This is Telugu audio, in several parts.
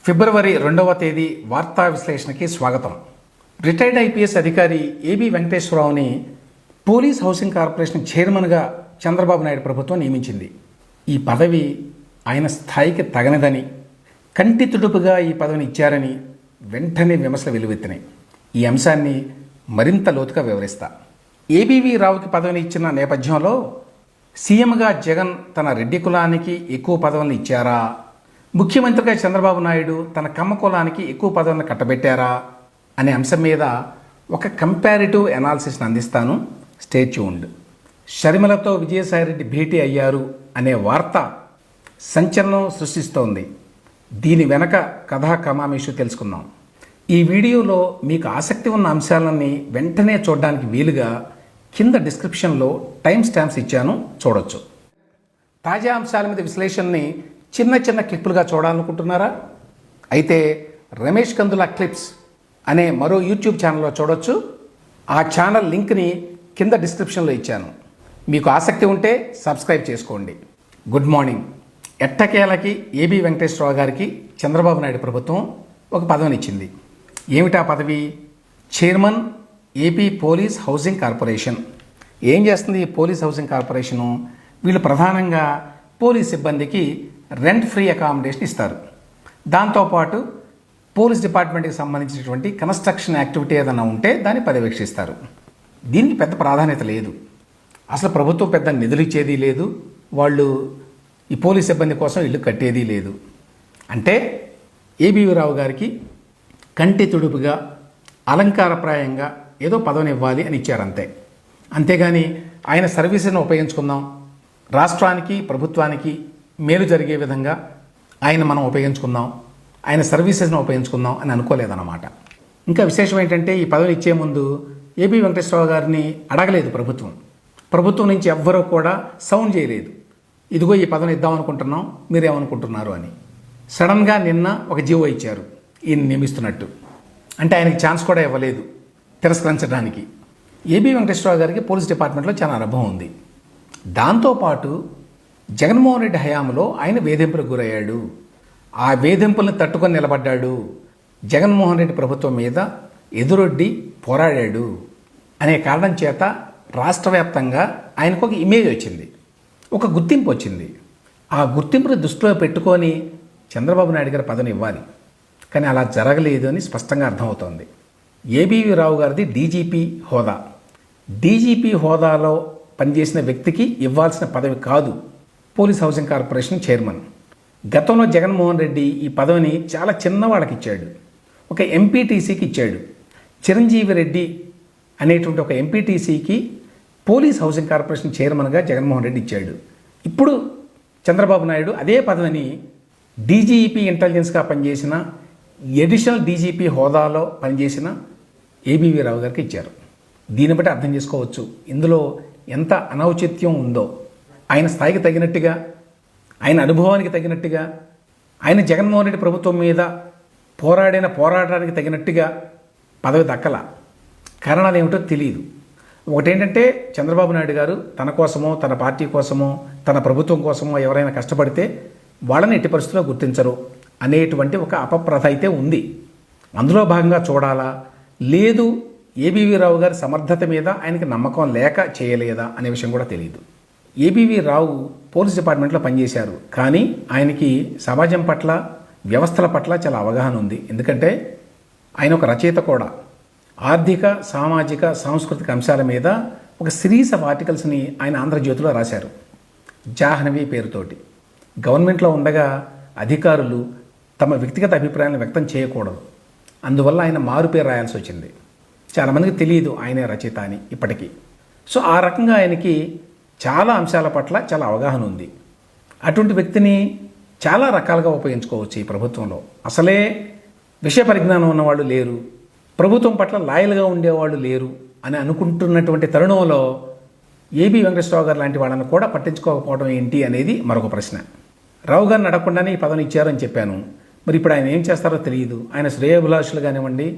ఫిబ్రవరి 2వ తేదీ వార్తా విశ్లేషణకి స్వాగతం. రిటైర్డ్ ఐపీఎస్ అధికారి ఏబి వెంకటేశ్వరరావుని పోలీస్ హౌసింగ్ కార్పొరేషన్ చైర్మన్గా చంద్రబాబు నాయుడు ప్రభుత్వం నియమించింది. ఈ పదవి ఆయన స్థాయికి తగనిదని, కంటి తుడుపుగా ఈ పదవిని ఇచ్చారని వెంటనే విమర్శలు వెలువెత్తినాయి. ఈ అంశాన్ని మరింత లోతుగా వివరిస్తా. ఏబీవీ రావుకి పదవిని ఇచ్చిన నేపథ్యంలో సీఎంగా జగన్ తన రెడ్డి కులానికి ఎక్కువ పదవులను ఇచ్చారా, ముఖ్యమంత్రిగా చంద్రబాబు నాయుడు తన కమ్మ కులానికి ఎక్కువ పదవులను కట్టబెట్టారా అనే అంశం మీద ఒక కంపారిటివ్ అనాలిసిస్ని అందిస్తాను. Stay tuned. షర్మిలతో విజయసాయిరెడ్డి భేటీ అయ్యారు అనే వార్త సంచలనం సృష్టిస్తోంది. దీని వెనక కథా కమామేషు తెలుసుకుందాం. ఈ వీడియోలో మీకు ఆసక్తి ఉన్న అంశాలన్నీ వెంటనే చూడడానికి వీలుగా కింద డిస్క్రిప్షన్లో టైం స్టాంప్స్ ఇచ్చాను, చూడొచ్చు. తాజా అంశాల మీద విశ్లేషణని చిన్న చిన్న క్లిప్పులుగా చూడాలనుకుంటున్నారా? అయితే రమేష్ కందుల క్లిప్స్ అనే మరో యూట్యూబ్ ఛానల్లో చూడొచ్చు. ఆ ఛానల్ లింక్ని కింద డిస్క్రిప్షన్లో ఇచ్చాను. మీకు ఆసక్తి ఉంటే సబ్స్క్రైబ్ చేసుకోండి. Good morning. ఎట్టకేలకి ఏబి వెంకటేశ్వరరావు గారికి చంద్రబాబు నాయుడు ప్రభుత్వం ఒక పదవినిచ్చింది. ఏమిటా పదవి? Chairman AP police housing corporation. ఏం చేస్తుంది ఈ పోలీస్ హౌసింగ్ కార్పొరేషను? వీళ్ళు ప్రధానంగా పోలీస్ సిబ్బందికి రెంట్ ఫ్రీ అకామిడేషన్ ఇస్తారు. దాంతోపాటు పోలీస్ డిపార్ట్మెంట్కి సంబంధించినటువంటి కన్స్ట్రక్షన్ యాక్టివిటీ ఏదైనా ఉంటే దాన్ని పర్యవేక్షిస్తారు. దీనికి పెద్ద ప్రాధాన్యత లేదు. అసలు ప్రభుత్వం పెద్ద నిధులు ఇచ్చేది లేదు. వాళ్ళు ఈ పోలీస్ సిబ్బంది కోసం ఇల్లు కట్టేది లేదు. అంటే ఏబీవీ రావు గారికి కంటి తుడుపుగా, అలంకారప్రాయంగా ఏదో పదవిని ఇవ్వాలి అని ఇచ్చారంతే. అంతేగాని ఆయన సర్వీసెస్ను ఉపయోగించుకుందాం, రాష్ట్రానికి ప్రభుత్వానికి మేలు జరిగే విధంగా ఆయన మనం ఉపయోగించుకుందాం, ఆయన సర్వీసెస్ను ఉపయోగించుకుందాం అని అనుకోలేదన్నమాట. ఇంకా విశేషం ఏంటంటే ఈ పదవిని ఇచ్చే ముందు ఏబి వెంకటేశ్వరరావు గారిని అడగలేదు ప్రభుత్వం. ప్రభుత్వం నుంచి ఎవ్వరూ కూడా సౌండ్ చేయలేదు, ఇదిగో ఈ పదవిని ఇద్దాం అనుకుంటున్నాం, మీరేమనుకుంటున్నారు అని. సడన్గా నిన్న ఒక జీవో ఇచ్చారు ఈయన నియమిస్తున్నట్టు. అంటే ఆయనకి ఛాన్స్ కూడా ఇవ్వలేదు తిరస్కరించడానికి. ఏబి వెంకటేశ్వరరావు గారికి పోలీస్ డిపార్ట్మెంట్లో చాలా అనుభవం ఉంది. దాంతోపాటు జగన్మోహన్ రెడ్డి హయాంలో ఆయన వేధింపులకు గురయ్యాడు. ఆ వేధింపులను తట్టుకొని నిలబడ్డాడు. జగన్మోహన్ రెడ్డి ప్రభుత్వం మీద ఎదురొడ్డి పోరాడాడు అనే కారణం చేత రాష్ట్ర వ్యాప్తంగా ఆయనకు ఒక ఇమేజ్ వచ్చింది, ఒక గుర్తింపు వచ్చింది. ఆ గుర్తింపును దృష్టిలో పెట్టుకొని చంద్రబాబు నాయుడు గారి పదవిని ఇవ్వాలి. కానీ అలా జరగలేదు అని స్పష్టంగా అర్థమవుతోంది. ఏబీవీ రావు గారిది డీజీపీ హోదా. డీజీపీ హోదాలో పనిచేసిన వ్యక్తికి ఇవ్వాల్సిన పదవి కాదు పోలీస్ హౌసింగ్ కార్పొరేషన్ చైర్మన్. గతంలో జగన్మోహన్ రెడ్డి ఈ పదవిని చాలా చిన్నవాళ్ళకి ఇచ్చాడు. ఒక ఎంపీటీసీకి ఇచ్చాడు. చిరంజీవి రెడ్డి అనేటువంటి ఒక ఎంపీటీసీకి పోలీస్ హౌసింగ్ కార్పొరేషన్ చైర్మన్గా జగన్మోహన్ రెడ్డి ఇచ్చాడు. ఇప్పుడు చంద్రబాబు నాయుడు అదే పదవిని డీజీపీ ఇంటెలిజెన్స్గా పనిచేసిన, ఎడిషనల్ డీజీపీ హోదాలో పనిచేసిన ఏబీవీ రావు గారికి ఇచ్చారు. దీన్ని బట్టి అర్థం చేసుకోవచ్చు ఇందులో ఎంత అనౌచిత్యం ఉందో. ఆయన స్థాయికి తగినట్టుగా, ఆయన అనుభవానికి తగినట్టుగా, ఆయన జగన్మోహన్ రెడ్డి ప్రభుత్వం మీద పోరాటానికి తగినట్టుగా పదవి దక్కల. కారణాలు ఏమిటో తెలియదు. ఒకటేంటంటే చంద్రబాబు నాయుడు గారు తన కోసమో, తన పార్టీ కోసమో, తన ప్రభుత్వం కోసమో ఎవరైనా కష్టపడితే వాళ్ళని ఎట్టి పరిస్థితుల్లో గుర్తించరు అనేటువంటి ఒక అపప్రథ అయితే ఉంది. అందులో భాగంగా చూడాలా, లేదు ఏబీవీ రావు గారి సమర్థత మీద ఆయనకి నమ్మకం లేక చేయలేదా అనే విషయం కూడా తెలియదు. ఏబీవీ రావు పోలీస్ డిపార్ట్మెంట్లో పనిచేశారు, కానీ ఆయనకి సమాజం పట్ల, వ్యవస్థల పట్ల చాలా అవగాహన ఉంది. ఎందుకంటే ఆయన ఒక రచయిత కూడా. ఆర్థిక, సామాజిక, సాంస్కృతిక అంశాల మీద ఒక సిరీస్ ఆఫ్ ఆర్టికల్స్ని ఆయన ఆంధ్రజ్యోతిలో రాశారు జాహ్నవి పేరుతోటి. గవర్నమెంట్లో ఉండగా అధికారులు తమ వ్యక్తిగత అభిప్రాయాలను వ్యక్తం చేయకూడదు. అందువల్ల ఆయన మారు పేరు రాయాల్సి వచ్చింది. చాలామందికి తెలియదు ఆయనే రచయిత అని ఇప్పటికీ. సో ఆ రకంగా ఆయనకి చాలా అంశాల పట్ల చాలా అవగాహన ఉంది. అటువంటి వ్యక్తిని చాలా రకాలుగా ఉపయోగించుకోవచ్చు ఈ ప్రభుత్వంలో. అసలే విషయ పరిజ్ఞానం ఉన్నవాళ్ళు లేరు, ప్రభుత్వం పట్ల లాయల్గా ఉండేవాళ్ళు లేరు అని అనుకుంటున్నటువంటి తరుణంలో ఏబి వెంకటేశ్వరరావు గారు లాంటి వాళ్ళని కూడా పట్టించుకోకపోవడం ఏంటి అనేది మరొక ప్రశ్న. రావు గారిని అడగకుండానే ఈ పదవిని ఇచ్చారని చెప్పాను. మరి ఇప్పుడు ఆయన ఏం చేస్తారో తెలియదు. ఆయన శ్రేయోభిలాషులు కానివ్వండి,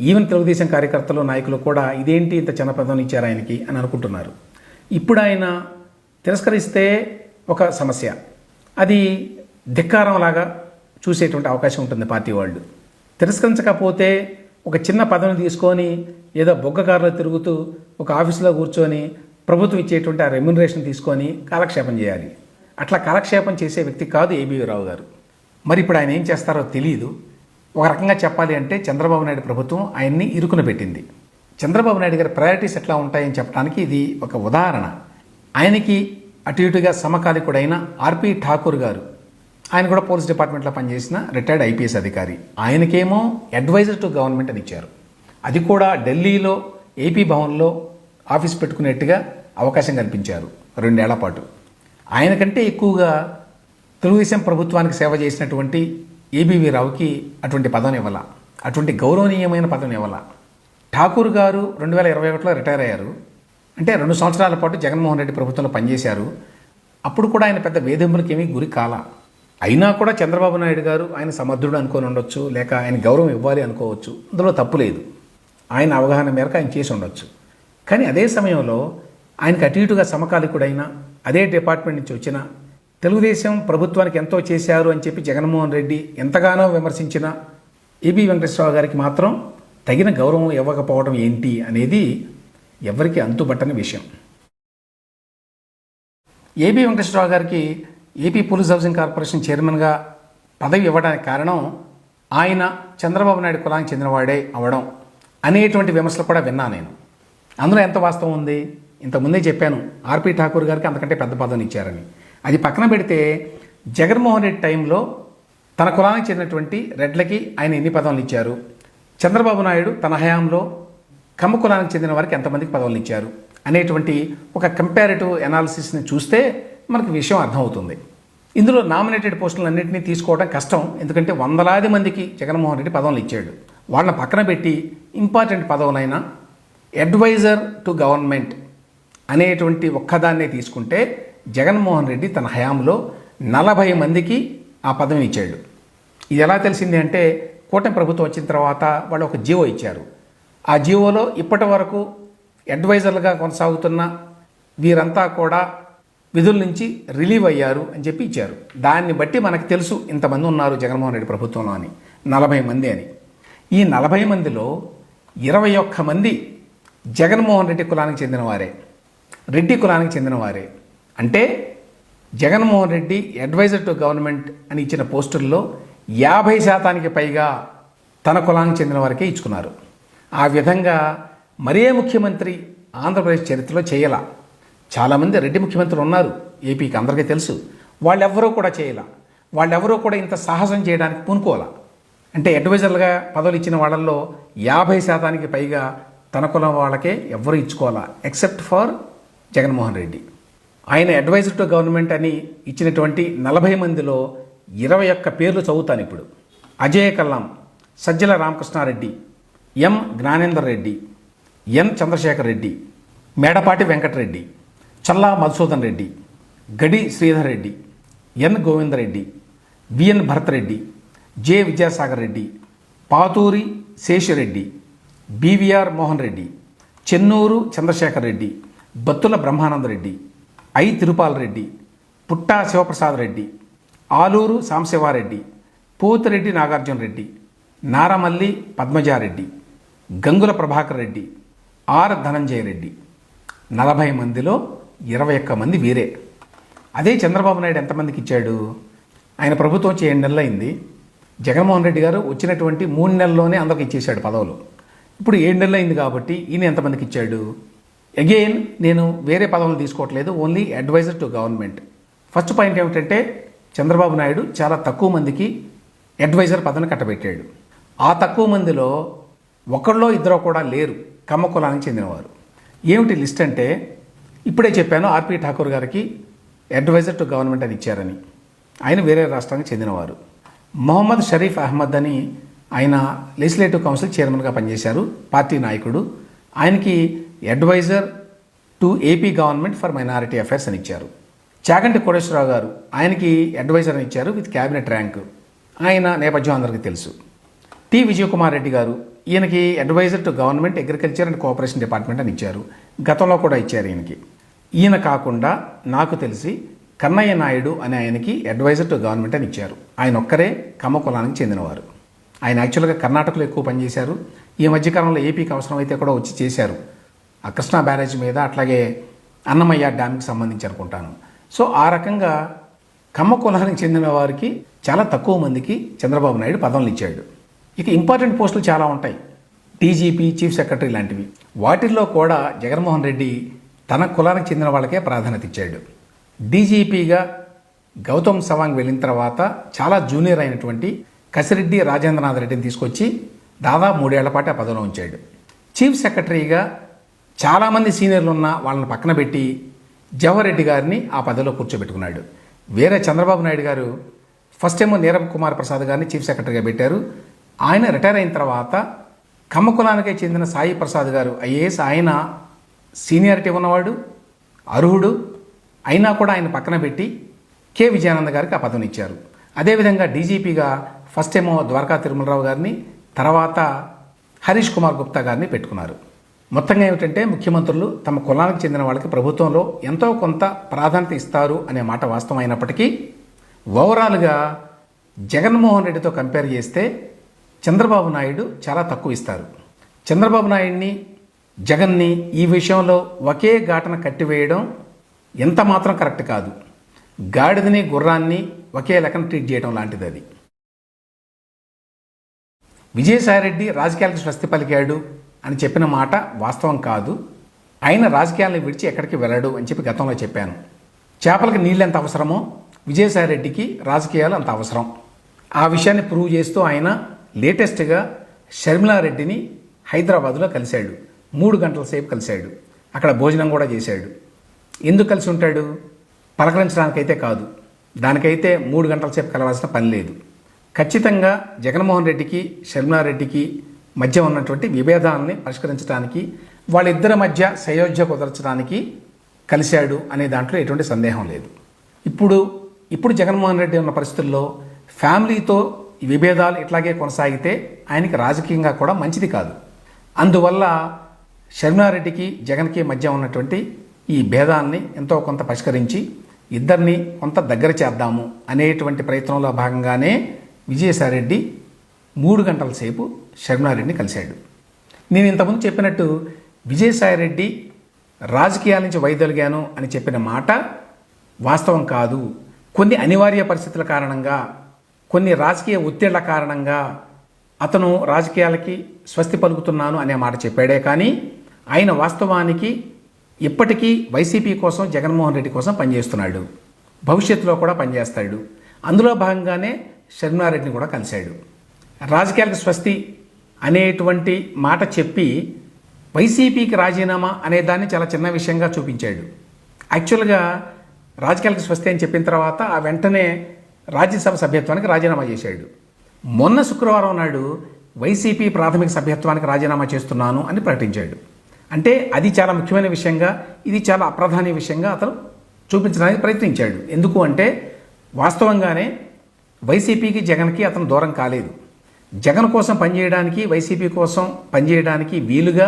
ఈవెన్ తెలుగుదేశం కార్యకర్తలు, నాయకులు కూడా ఇదేంటి ఇంత చిన్న పదవిని ఇచ్చారు ఆయనకి అని అనుకుంటున్నారు. ఇప్పుడు ఆయన తిరస్కరిస్తే ఒక సమస్య, అది ధిక్కారంలాగా చూసేటువంటి అవకాశం ఉంటుంది పార్టీ వాళ్ళు. తిరస్కరించకపోతే ఒక చిన్న పదవిని తీసుకొని ఏదో బొగ్గకారులో తిరుగుతూ ఒక ఆఫీసులో కూర్చొని ప్రభుత్వం ఇచ్చేటువంటి ఆ రెమ్యునరేషన్ తీసుకొని కాలక్షేపం చేయాలి. అట్లా కాలక్షేపం చేసే వ్యక్తి కాదు ఏబీవీ రావు గారు. మరి ఇప్పుడు ఆయన ఏం చేస్తారో తెలియదు. ఒక రకంగా చెప్పాలి అంటే చంద్రబాబు నాయుడు ప్రభుత్వం ఆయన్ని ఇరుకున పెట్టింది. చంద్రబాబు నాయుడు గారి ప్రయారిటీస్ ఎట్లా ఉంటాయని చెప్పడానికి ఇది ఒక ఉదాహరణ. ఆయనకి అటు ఇటుగా సమకాలికుడైన ఆర్పి ఠాకూర్ గారు, ఆయన కూడా పోలీస్ డిపార్ట్మెంట్లో పనిచేసిన రిటైర్డ్ ఐపీఎస్ అధికారి. ఆయనకేమో అడ్వైజర్ టు గవర్నమెంట్ అని ఇచ్చారు. అది కూడా ఢిల్లీలో ఏపీ భవన్లో ఆఫీస్ పెట్టుకునేట్టుగా అవకాశం కల్పించారు 2 ఏళ్ల పాటు. ఆయన కంటే ఎక్కువగా తెలుగుదేశం ప్రభుత్వానికి సేవ చేసినటువంటి ఏబీవీ రావుకి అటువంటి పదవిని ఇవ్వాల, అటువంటి గౌరవనీయమైన పదవిని ఇవ్వాల. ఠాకూర్ గారు 2021లో రిటైర్ అయ్యారు. అంటే 2 సంవత్సరాల పాటు జగన్మోహన్ రెడ్డి ప్రభుత్వంలో పనిచేశారు. అప్పుడు కూడా ఆయన పెద్ద వేధింపులకి ఏమీ గురి కాల. అయినా కూడా చంద్రబాబు నాయుడు గారు ఆయన సమర్థుడు అనుకొని ఉండొచ్చు, లేక ఆయన గౌరవం ఇవ్వాలి అనుకోవచ్చు. అందులో తప్పు లేదు. ఆయన అవగాహన మేరకు ఆయన చేసి ఉండొచ్చు. కానీ అదే సమయంలో ఆయనకు అటు ఇటుగా సమకాలికుడైన, అదే డిపార్ట్మెంట్ నుంచి వచ్చిన, తెలుగుదేశం ప్రభుత్వానికి ఎంతో చేశారు అని చెప్పి జగన్మోహన్ రెడ్డి ఎంతగానో విమర్శించిన ఏబీ వెంకటేశ్వరరావు గారికి మాత్రం తగిన గౌరవం ఇవ్వకపోవడం ఏంటి అనేది ఎవరికి అంతుబట్టని విషయం. ఏబీ వెంకటేశ్వరరావు గారికి ఏపీ పోలీస్ హౌసింగ్ కార్పొరేషన్ చైర్మన్గా పదవి ఇవ్వడానికి కారణం ఆయన చంద్రబాబు నాయుడు కులానికి చెందినవాడే అవడం అనేటువంటి విమర్శలు కూడా విన్నా నేను. అందులో ఎంత వాస్తవం ఉంది? ఇంతకుముందే చెప్పాను, ఆర్పి ఠాకూర్ గారికి అంతకంటే పెద్ద పదవిని ఇచ్చారని. అది పక్కన పెడితే జగన్మోహన్ రెడ్డి టైంలో తన కులానికి చెందినటువంటి రెడ్లకి ఆయన ఎన్ని పదవులు ఇచ్చారు, చంద్రబాబు నాయుడు తన హయాంలో కమ్మ కులానికి చెందిన వారికి ఎంతమందికి పదవులు ఇచ్చారు అనేటువంటి ఒక కంపారిటివ్ ఎనాలిసిస్ని చూస్తే మనకు విషయం అర్థమవుతుంది. ఇందులో నామినేటెడ్ పోస్టులన్నింటినీ తీసుకోవడం కష్టం. ఎందుకంటే వందలాది మందికి జగన్మోహన్ రెడ్డి పదవులు ఇచ్చాడు. వాళ్ళని పక్కన పెట్టి ఇంపార్టెంట్ పదవులైన అడ్వైజర్ టు గవర్నమెంట్ అనేటువంటి ఒక్కదాన్నే తీసుకుంటే జగన్మోహన్ రెడ్డి తన హయాంలో 40 మందికి ఆ పదవిని ఇచ్చాడు. ఇది ఎలా తెలిసింది అంటే కూటమి ప్రభుత్వం వచ్చిన తర్వాత వాళ్ళు ఒక జీవో ఇచ్చారు. ఆ జీవోలో ఇప్పటి వరకు అడ్వైజర్లుగా కొనసాగుతున్న వీరంతా కూడా విధుల నుంచి రిలీవ్ అయ్యారు అని చెప్పి ఇచ్చారు. దాన్ని బట్టి మనకు తెలుసు ఇంతమంది ఉన్నారు జగన్మోహన్ రెడ్డి ప్రభుత్వంలో అని, 40 మంది అని. ఈ 40 మందిలో 21 మంది జగన్మోహన్ రెడ్డి కులానికి చెందినవారే, రెడ్డి కులానికి చెందినవారే. అంటే Jaganmohan Reddy advisor to government అని ఇచ్చిన పోస్టుల్లో 50% పైగా తన కులానికి చెందిన వారికే ఇచ్చుకున్నారు. ఆ విధంగా మరే ముఖ్యమంత్రి ఆంధ్రప్రదేశ్ చరిత్రలో చేయాల. చాలామంది రెడ్డి ముఖ్యమంత్రులు ఉన్నారు ఏపీకి, అందరికీ తెలుసు. వాళ్ళెవ్వరూ కూడా చేయాల. వాళ్ళెవరూ కూడా ఇంత సాహసం చేయడానికి పూనుకోవాలా. అంటే అడ్వైజర్లుగా పదవులు ఇచ్చిన వాళ్ళల్లో 50% పైగా తన కులం వాళ్ళకే ఎవ్వరూ ఇచ్చుకోవాలా, ఎక్సెప్ట్ ఫర్ జగన్మోహన్ రెడ్డి. ఆయన అడ్వైజర్ టు గవర్నమెంట్ అని ఇచ్చినటువంటి 40 మందిలో 21 పేర్లు చదువుతాను ఇప్పుడు. అజయ్ కల్లం, సజ్జల రామకృష్ణారెడ్డి, ఎం జ్ఞానేందర్ రెడ్డి, ఎన్ చంద్రశేఖర్ రెడ్డి, మేడపాటి వెంకటరెడ్డి, చల్లా Madhusudan Reddy, Gadi Sridhar Reddy, N Govinda Reddy, VN Bharath Reddy, J Vidyasagar Reddy, Pathuri Seshi Reddy, BVR Mohan Reddy, Chennuru Chandrasekhar Reddy, Battula Brahmananda Reddy, I Tirupal Reddy, Putta Sivaprasad Reddy, Aluru Samsiva Reddy, Pothireddy Nagarjuna Reddy, Naramalli Padmaja Reddy, Gangula Prabhakar Reddy, R Dhananjaya Reddy. 40 మందిలో 21 మంది వీరే. అదే చంద్రబాబు నాయుడు ఎంతమందికి ఇచ్చాడు? ఆయన ప్రభుత్వం వచ్చి 7 నెలలు అయింది. జగన్మోహన్ రెడ్డి గారు వచ్చినటువంటి 3 నెలల్లోనే అందరికి ఇచ్చేశాడు పదవులు. ఇప్పుడు 7 నెలలు అయింది కాబట్టి ఈయన ఎంతమందికి ఇచ్చాడు? అగైన్ నేను వేరే పదవులు తీసుకోవట్లేదు, only advisor to government. First point ఏమిటంటే చంద్రబాబు నాయుడు చాలా తక్కువ మందికి అడ్వైజర్ పదవిని కట్టబెట్టాడు. ఆ తక్కువ మందిలో ఒకళ్ళో ఇద్దరు కూడా లేరు కమ్మ కులానికి చెందినవారు. ఏమిటి లిస్ట్ అంటే ఇప్పుడే చెప్పాను, ఆర్పి ఠాకూర్ గారికి అడ్వైజర్ టు గవర్నమెంట్ అని ఇచ్చారని. ఆయన వేరే రాష్ట్రానికి చెందినవారు. మొహమ్మద్ షరీఫ్ అహ్మద్ అని ఆయన లెజిస్లేటివ్ కౌన్సిల్ చైర్మన్గా పనిచేశారు, పార్టీ నాయకుడు. ఆయనకి advisor to AP government for minority affairs అని ఇచ్చారు. చాగంటి కోటేశ్వరరావు గారు, ఆయనకి అడ్వైజర్ అని ఇచ్చారు విత్ క్యాబినెట్ ర్యాంక్. ఆయన నేపథ్యం అందరికీ తెలుసు. టి విజయకుమార్ రెడ్డి గారు, ఈయనకి advisor to government agriculture and cooperation department అని ఇచ్చారు. గతంలో కూడా ఇచ్చారు ఈయనకి. ఈయన కాకుండా నాకు తెలిసి కన్నయ్య నాయుడు అనే ఆయనకి అడ్వైజర్ టు గవర్నమెంట్ అని ఇచ్చారు. ఆయన ఒక్కరే కమ్మ కులానికి చెందినవారు. ఆయన యాక్చువల్గా కర్ణాటకలో ఎక్కువ పనిచేశారు. ఈ మధ్యకాలంలో ఏపీకి అవసరమైతే కూడా వచ్చి చేశారు. ఆ కృష్ణా బ్యారేజ్ మీద, అట్లాగే అన్నమయ్య డ్యామ్కి సంబంధించి అనుకుంటాను. సో ఆ రకంగా కమ్మ కులానికి చెందిన వారికి చాలా తక్కువ మందికి చంద్రబాబు నాయుడు పదవులు ఇచ్చాడు. ఇక ఇంపార్టెంట్ పోస్టులు చాలా ఉంటాయి, డీజీపీ, చీఫ్ సెక్రటరీ లాంటివి. వాటిల్లో కూడా జగన్మోహన్ రెడ్డి తన కులానికి చెందిన వాళ్ళకే ప్రాధాన్యత ఇచ్చాడు. డీజీపీగా గౌతమ్ సవాంగ్ వెళ్ళిన తర్వాత చాలా జూనియర్ అయినటువంటి కసిరెడ్డి రాజేంద్రనాథ్ రెడ్డిని తీసుకొచ్చి దాదాపు 3 ఏళ్ల పాటు ఆ పదవిలో ఉంచాడు. చీఫ్ సెక్రటరీగా చాలామంది సీనియర్లు ఉన్న వాళ్ళని పక్కన పెట్టి జవహర్ రెడ్డి గారిని ఆ పదవిలో కూర్చోబెట్టుకున్నాడు. వేరే చంద్రబాబు నాయుడు గారు ఫస్ట్ ఏమో నీరబ్ కుమార్ ప్రసాద్ గారిని చీఫ్ సెక్రటరీగా పెట్టారు. ఆయన రిటైర్ అయిన తర్వాత కమ్మ కులానికే చెందిన సాయి ప్రసాద్ గారు ఐఏఎస్, ఆయన సీనియారిటీ ఉన్నవాడు, అర్హుడు, అయినా కూడా ఆయన పక్కన పెట్టి కె విజయానంద గారికి ఆ పదవిని ఇచ్చారు. అదేవిధంగా డీజీపీగా ఫస్ట్ ఏమో ద్వారకా తిరుమలరావు గారిని, తర్వాత హరీష్ కుమార్ గుప్తా గారిని పెట్టుకున్నారు. మొత్తంగా ఏమిటంటే ముఖ్యమంత్రులు తమ కులానికి చెందిన వాళ్ళకి ప్రభుత్వంలో ఎంతో కొంత ప్రాధాన్యత ఇస్తారు అనే మాట వాస్తవం అయినప్పటికీ ఓవరాల్గా జగన్మోహన్ రెడ్డితో కంపేర్ చేస్తే చంద్రబాబు నాయుడు చాలా తక్కువ ఇస్తారు. చంద్రబాబు నాయుడిని, జగన్ని ఈ విషయంలో ఒకే ఘాటన కట్టివేయడం ఎంత మాత్రం కరెక్ట్ కాదు. గాడిదని, గుర్రాన్ని ఒకే లెక్కన ట్రీట్ చేయడం లాంటిది అది. విజయసాయిరెడ్డి రాజకీయాలకు స్వస్తి పలికాడు అని చెప్పిన మాట వాస్తవం కాదు. ఆయన రాజకీయాలను విడిచి ఎక్కడికి వెళ్ళడు అని చెప్పి గతంలో చెప్పాను. చేపలకి నీళ్ళు ఎంత అవసరమో విజయసాయిరెడ్డికి రాజకీయాలు అంత అవసరం. ఆ విషయాన్ని ప్రూవ్ చేస్తూ ఆయన లేటెస్ట్గా షర్మిలారెడ్డిని హైదరాబాదులో కలిశాడు. 3 గంటల సేపు కలిశాడు. అక్కడ భోజనం కూడా చేశాడు. ఎందుకు కలిసి ఉంటాడు? పలకరించడానికైతే కాదు. దానికైతే 3 గంటల సేపు కలవాల్సిన పని లేదు. ఖచ్చితంగా జగన్మోహన్ రెడ్డికి, షర్మిలారెడ్డికి మధ్య ఉన్నటువంటి విభేదాలని పరిష్కరించడానికి, వాళ్ళిద్దరి మధ్య సయోధ్య కుదర్చడానికి కలిశాడు అనే దాంట్లో ఎటువంటి సందేహం లేదు. ఇప్పుడు జగన్మోహన్ రెడ్డి ఉన్న పరిస్థితుల్లో ఫ్యామిలీతో ఈ విభేదాలు ఇట్లాగే కొనసాగితే ఆయనకి రాజకీయంగా కూడా మంచిది కాదు. అందువల్ల షర్మిలారెడ్డికి, జగన్కి మధ్య ఉన్నటువంటి ఈ భేదాన్ని ఎంతో కొంత పరిష్కరించి ఇద్దరిని కొంత దగ్గర చేద్దాము అనేటువంటి ప్రయత్నంలో భాగంగానే విజయసాయిరెడ్డి 3 గంటల సేపు షర్మిలారెడ్డిని కలిశాడు. నేను ఇంతకుముందు చెప్పినట్టు విజయసాయిరెడ్డి రాజకీయాల నుంచి వైదొలిగాను అని చెప్పిన మాట వాస్తవం కాదు. కొన్ని అనివార్య పరిస్థితుల కారణంగా, కొన్ని రాజకీయ ఒత్తిళ్ల కారణంగా అతను రాజకీయాలకి స్వస్తి పలుకుతున్నాను అనే మాట చెప్పాడే కానీ ఆయన వాస్తవానికి ఇప్పటికీ వైసీపీ కోసం, జగన్మోహన్ రెడ్డి కోసం పనిచేస్తున్నాడు. భవిష్యత్తులో కూడా పనిచేస్తాడు. అందులో భాగంగానే షర్మిలారెడ్డిని కూడా కలిశాడు. రాజకీయాలకు స్వస్తి అనేటువంటి మాట చెప్పి వైసీపీకి రాజీనామా అనే దాన్ని చాలా చిన్న విషయంగా చూపించాడు. యాక్చువల్గా రాజకీయాలకు స్వస్తి అని చెప్పిన తర్వాత ఆ వెంటనే రాజ్యసభ సభ్యత్వానికి రాజీనామా చేశాడు. మొన్న శుక్రవారం నాడు వైసీపీ ప్రాథమిక సభ్యత్వానికి రాజీనామా చేస్తున్నాను అని ప్రకటించాడు. అంటే అది చాలా ముఖ్యమైన విషయంగా, ఇది చాలా అప్రధాన విషయంగా అతను చూపించడానికి ప్రయత్నించాడు. ఎందుకు అంటే వాస్తవంగానే వైసీపీకి, జగన్కి అతను దూరం కాలేదు. జగన్ కోసం పనిచేయడానికి, వైసీపీ కోసం పనిచేయడానికి వీలుగా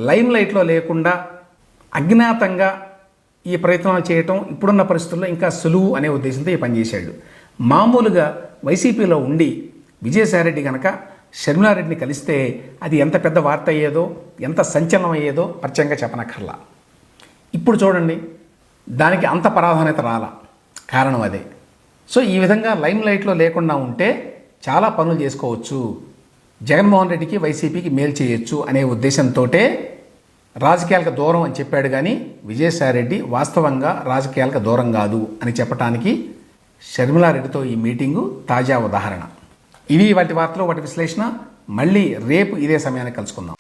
లైమ్ లైట్లో లేకుండా అజ్ఞాతంగా ఈ ప్రయత్నాలు చేయటం ఇప్పుడున్న పరిస్థితుల్లో ఇంకా సులువు అనే ఉద్దేశంతో ఈ పనిచేశాడు. మామూలుగా వైసీపీలో ఉండి విజయసాయిరెడ్డి కనుక షర్మిలారెడ్డిని కలిస్తే అది ఎంత పెద్ద వార్త అయ్యేదో, ఎంత సంచలనం అయ్యేదో పరిచయంగా చెప్పనక్కర్లా. ఇప్పుడు చూడండి, దానికి అంత ప్రాధాన్యత రాలా. కారణం అదే. సో ఈ విధంగా లైమ్ లైట్లో లేకుండా ఉంటే చాలా పనులు చేసుకోవచ్చు, జగన్మోహన్ రెడ్డికి, వైసీపీకి మేలు చేయొచ్చు అనే ఉద్దేశంతో రాజకీయాలకు దూరం అని చెప్పాడు. కానీ విజయసాయిరెడ్డి వాస్తవంగా రాజకీయాలకు దూరం కాదు అని చెప్పడానికి షర్మిలారెడ్డితో ఈ మీటింగు తాజా ఉదాహరణ. ఇవి వాటి వార్తలు, వాటి విశ్లేషణ. మళ్ళీ రేపు ఇదే సమయానికి కలుసుకుందాం.